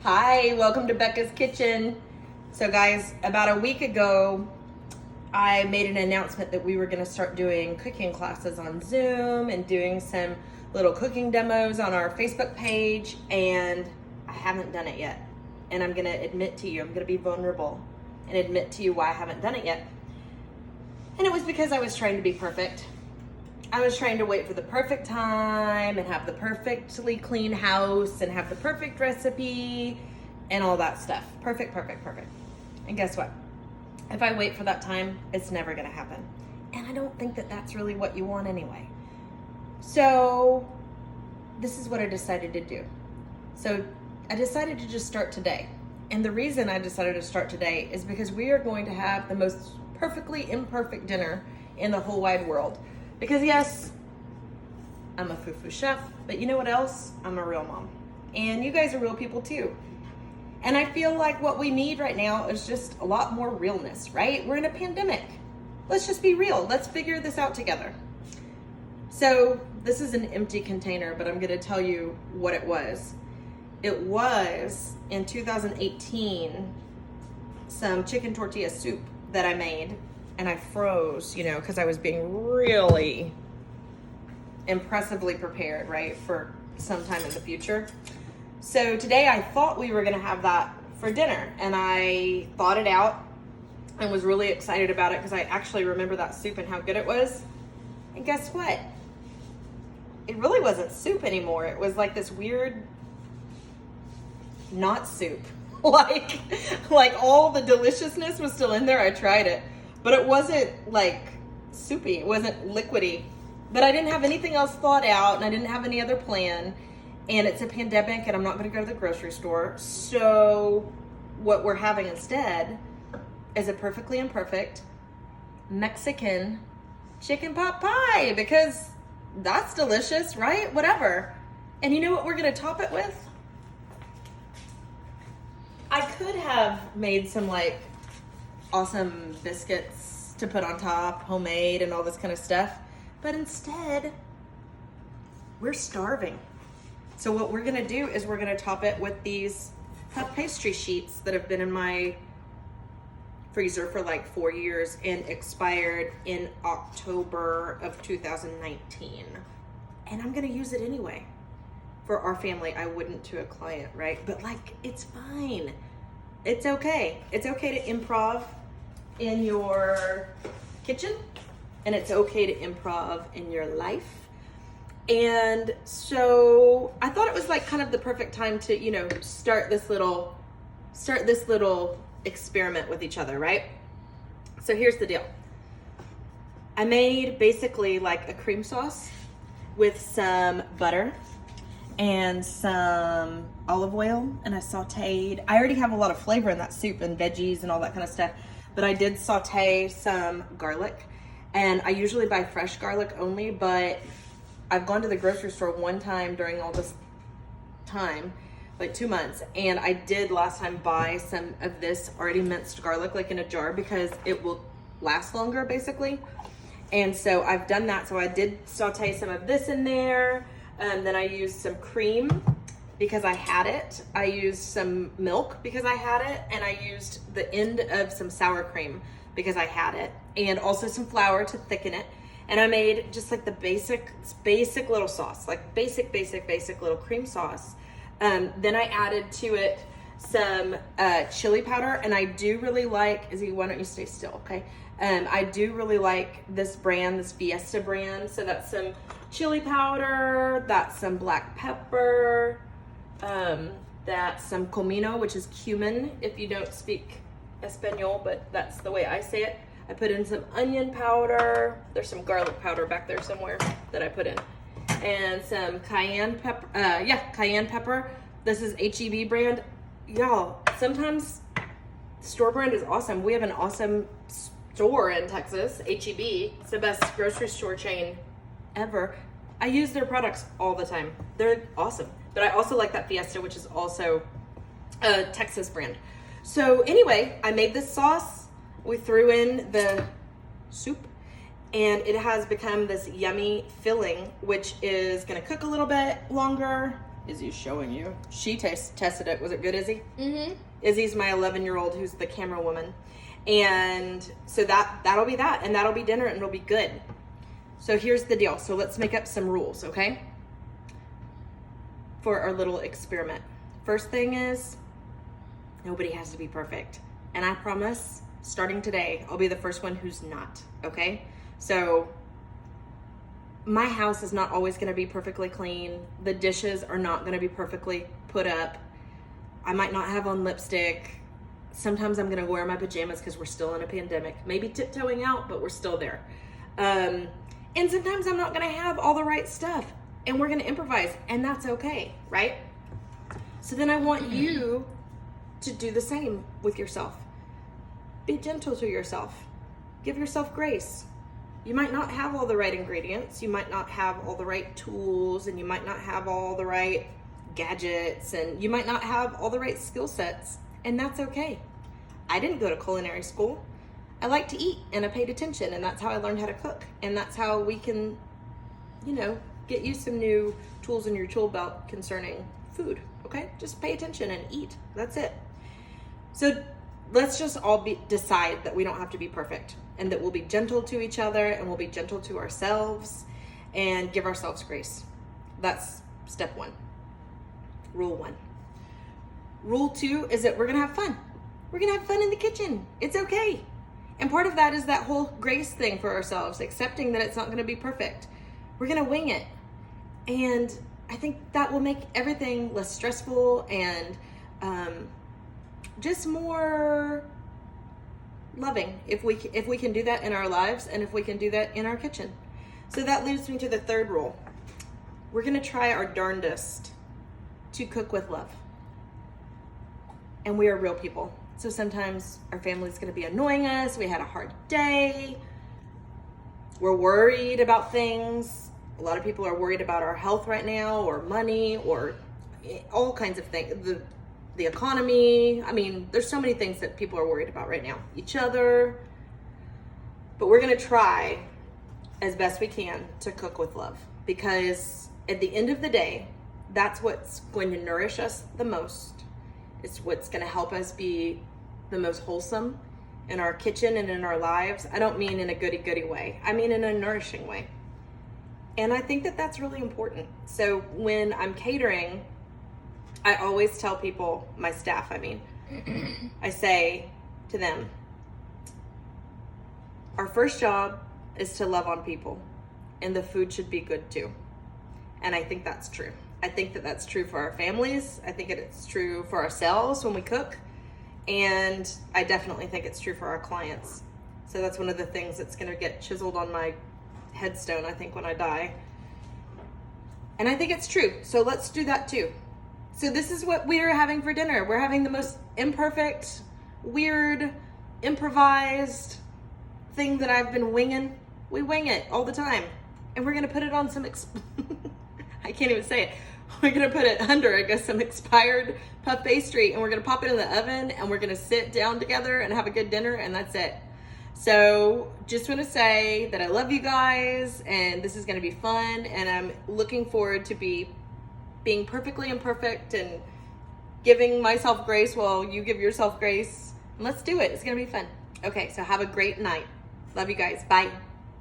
Hi, welcome to Becca's Kitchen. So guys, about a week ago, I made an announcement that we were gonna start doing cooking classes on Zoom and doing some little cooking demos on our Facebook page, and I haven't done it yet. And I'm gonna admit to you, I'm gonna be vulnerable and admit to you why I haven't done it yet. And it was because I was trying to be perfect. I was trying to wait for the perfect time and have the perfectly clean house and have the perfect recipe and all that stuff. Perfect. And guess what? If I wait for that time, it's never gonna happen. And I don't think that that's really what you want anyway. So this is what I decided to do. So I decided to just start today. And the reason I decided to start today is because we are going to have the most perfectly imperfect dinner in the whole wide world. Because yes, I'm a foo-foo chef, but you know what else? I'm a real mom. And you guys are real people too. And I feel like what we need right now is just a lot more realness, right? We're in a pandemic. Let's just be real. Let's figure this out together. So this is an empty container, but I'm gonna tell you what it was. It was, in 2018, some chicken tortilla soup that I made. And I froze, because I was being really impressively prepared, right, for some time in the future. So today I thought we were gonna have that for dinner, and I thought it out and was really excited about it because I actually remember that soup and how good it was. And guess what? It really wasn't soup anymore. It was like this weird not soup. like all the deliciousness was still in there. I tried it. But it wasn't like soupy, it wasn't liquidy. But I didn't have anything else thought out and I didn't have any other plan. And it's a pandemic and I'm not gonna go to the grocery store. So what we're having instead is a perfectly imperfect Mexican chicken pot pie because that's delicious, right? Whatever. And you know what we're gonna top it with? I could have made some awesome biscuits to put on top, homemade and all this kind of stuff. But instead, we're starving. So what we're gonna do is we're gonna top it with these puff pastry sheets that have been in my freezer for 4 years and expired in October of 2019. And I'm gonna use it anyway. For our family, I wouldn't to a client, right? But it's fine. It's okay. It's okay to improv in your kitchen, and it's okay to improv in your life. And so I thought it was kind of the perfect time to, start this little experiment with each other, right? So here's the deal. I made basically a cream sauce with some butter and some olive oil, and I sauteed. I already have a lot of flavor in that soup and veggies and all that kind of stuff, but I did saute some garlic, and I usually buy fresh garlic only, but I've gone to the grocery store one time during all this time, 2 months, and I did last time buy some of this already minced garlic in a jar because it will last longer basically. And so I've done that. So I did saute some of this in there. Then I used some cream because I had it. I used some milk because I had it. And I used the end of some sour cream because I had it. And also some flour to thicken it. And I made just the basic little sauce, basic little cream sauce. Then I added to it some chili powder. And I do really like, Izzy, why don't you stay still, okay? I do really like this brand, this Fiesta brand. So that's some chili powder, that's some black pepper, that's some comino, which is cumin if you don't speak Espanol, but that's the way I say it. I put in some onion powder. There's some garlic powder back there somewhere that I put in. And some cayenne pepper, cayenne pepper. This is HEB brand. Y'all, sometimes store brand is awesome. We have an awesome store in Texas, HEB. It's the best grocery store chain ever. I use their products all the time. They're awesome. But I also like that Fiesta, which is also a Texas brand. So anyway, I made this sauce. We threw in the soup, and it has become this yummy filling, which is gonna cook a little bit longer, Izzy's showing you. She tested it. Was it good, Izzy? Mm-hmm. Izzy's my 11-year-old who's the camera woman. And so that'll be that. And that'll be dinner and it'll be good. So here's the deal. So let's make up some rules, okay? For our little experiment. First thing is, nobody has to be perfect. And I promise, starting today, I'll be the first one who's not, okay? So my house is not always gonna be perfectly clean. The dishes are not gonna be perfectly put up. I might not have on lipstick. Sometimes I'm gonna wear my pajamas because we're still in a pandemic. Maybe tiptoeing out, but we're still there. And sometimes I'm not gonna have all the right stuff and we're gonna improvise, and that's okay, right? So then I want you to do the same with yourself. Be gentle to yourself. Give yourself grace. You might not have all the right ingredients. You might not have all the right tools, and you might not have all the right gadgets, and you might not have all the right skill sets, and that's okay. I didn't go to culinary school. I like to eat, and I paid attention, and that's how I learned how to cook, and that's how we can, get you some new tools in your tool belt concerning food, okay? Just pay attention and eat. That's it. So let's just all decide that we don't have to be perfect, and that we'll be gentle to each other, and we'll be gentle to ourselves, and give ourselves grace. That's step 1. Rule 1. Rule 2 is that we're gonna have fun. We're gonna have fun in the kitchen. It's okay. And part of that is that whole grace thing for ourselves, accepting that it's not gonna be perfect. We're gonna wing it. And I think that will make everything less stressful and just more loving if we can do that in our lives, and if we can do that in our kitchen. So that leads me to the third rule. We're gonna try our darndest to cook with love. And we are real people. So sometimes our family's gonna be annoying us. We had a hard day. We're worried about things. A lot of people are worried about our health right now, or money, or all kinds of things. The economy. I mean, there's so many things that people are worried about right now. Each other. But we're gonna try as best we can to cook with love, because at the end of the day, that's what's going to nourish us the most. It's what's gonna help us be the most wholesome in our kitchen and in our lives. I don't mean in a goody-goody way. I mean in a nourishing way. And I think that that's really important. So when I'm catering, I always tell people, my staff, I say to them, our first job is to love on people, and the food should be good too. And I think that's true. I think that that's true for our families. I think it's true for ourselves when we cook. And I definitely think it's true for our clients. So that's one of the things that's gonna get chiseled on my headstone, I think, when I die. And I think it's true. So let's do that too. So this is what we are having for dinner. We're having the most imperfect, weird, improvised thing that I've been winging. We wing it all the time. And we're gonna put it on some, I can't even say it. We're gonna put it under, I guess, some expired puff pastry, and we're gonna pop it in the oven, and we're gonna sit down together and have a good dinner, and that's it. So just want to say that I love you guys, and this is going to be fun, and I'm looking forward to being perfectly imperfect and giving myself grace while you give yourself grace. And let's do it. It's going to be fun. Okay, so have a great night. Love you guys. Bye.